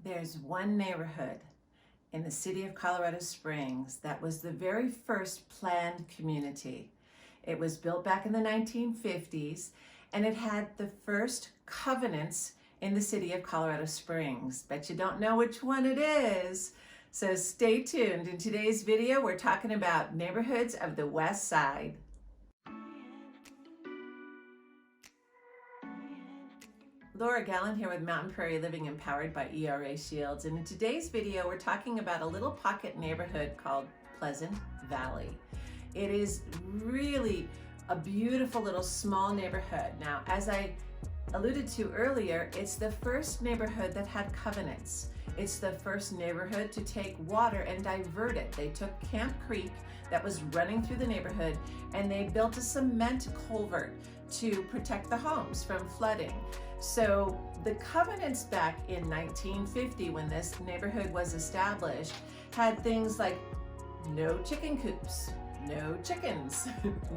There's one neighborhood in the city of Colorado Springs that was the very first planned community. It was built back in the 1950s, and it had the first covenants in the city of Colorado Springs. Bet you don't know which one it is. So stay tuned. In today's video, we're talking about neighborhoods of the West Side. Laura Gallen here with Mountain Prairie Living Empowered by ERA Shields, and in today's video we're talking about a little pocket neighborhood called Pleasant Valley. It is really a beautiful little small neighborhood. Now, as I alluded to earlier, it's the first neighborhood that had covenants. It's the first neighborhood to take water and divert it. They took Camp Creek that was running through the neighborhood and they built a cement culvert to protect the homes from flooding. So the covenants back in 1950, when this neighborhood was established, had things like no chicken coops, no chickens,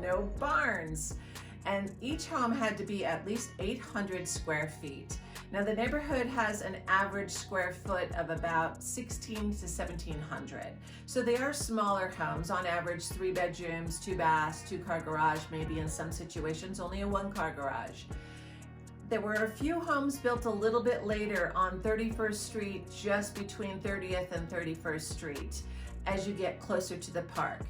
no barns, and each home had to be at least 800 square feet. Now the neighborhood has an average square foot of about 16 to 1700. So they are smaller homes, on average 3 bedrooms, 2 baths, 2-car garage, maybe in some situations only a 1-car garage. There were a few homes built a little bit later on 31st Street, just between 30th and 31st Street, as you get closer to the park.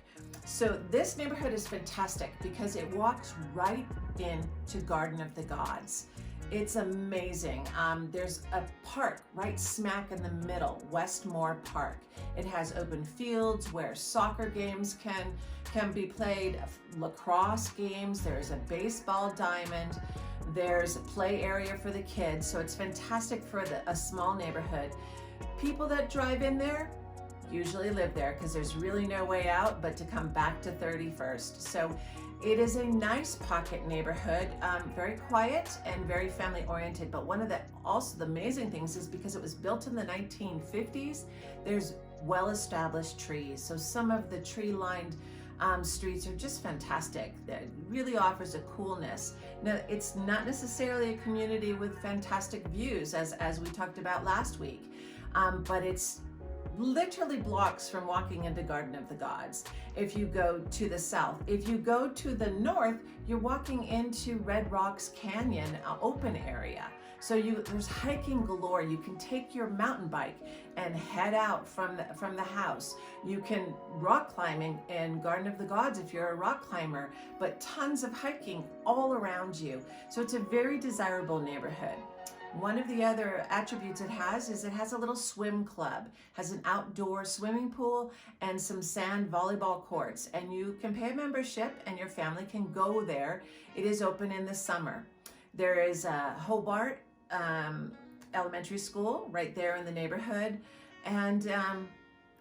So this neighborhood is fantastic because it walks right into Garden of the Gods. It's amazing. There's a park right smack in the middle, Westmore Park. It has open fields where soccer games can be played, lacrosse games, there's a baseball diamond, there's a play area for the kids, so it's fantastic for a small neighborhood. People that drive in there usually live there because there's really no way out but to come back to 31st. So it is a nice pocket neighborhood, very quiet and very family oriented. But one of the amazing things is because it was built in the 1950s, there's well-established trees. So some of the tree-lined streets are just fantastic. That really offers a coolness. Now, it's not necessarily a community with fantastic views as we talked about last week, but it's literally blocks from walking into Garden of the Gods if you go to the south. If you go to the north, you're walking into Red Rocks Canyon open area. So there's hiking galore. You can take your mountain bike and head out from the house. You can rock climbing in Garden of the Gods if you're a rock climber, but tons of hiking all around you. So it's a very desirable neighborhood. One of the other attributes it has is it has a little swim club, has an outdoor swimming pool and some sand volleyball courts, and you can pay a membership and your family can go there. It is open in the summer. There is a Hobart Elementary School right there in the neighborhood, and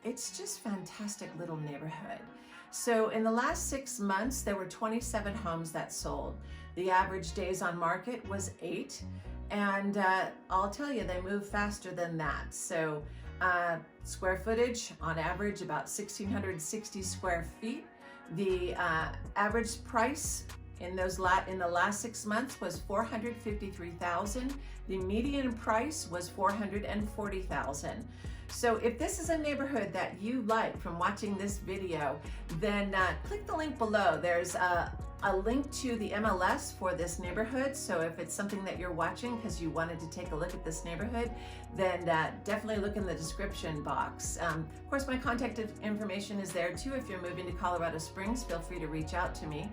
it's just fantastic little neighborhood. So in the last 6 months, there were 27 homes that sold. The average days on market was 8. And I'll tell you, they move faster than that. So square footage on average about 1,660 square feet. The average price in the last 6 months was $453,000. The median price was $440,000. So if this is a neighborhood that you like from watching this video, then click the link below. There's a link to the MLS for this neighborhood. So if it's something that you're watching because you wanted to take a look at this neighborhood, then definitely look in the description box. Of course, my contact information is there too. If you're moving to Colorado Springs, feel free to reach out to me.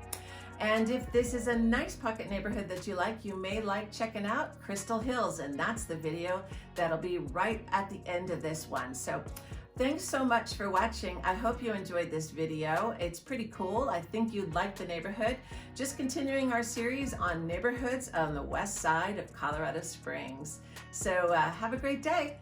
And if this is a nice pocket neighborhood that you like, you may like checking out Crystal Hills, and that's the video that'll be right at the end of this one. So thanks so much for watching. I hope you enjoyed this video. It's pretty cool. I think you'd like the neighborhood. Just continuing our series on neighborhoods on the west side of Colorado Springs. So have a great day.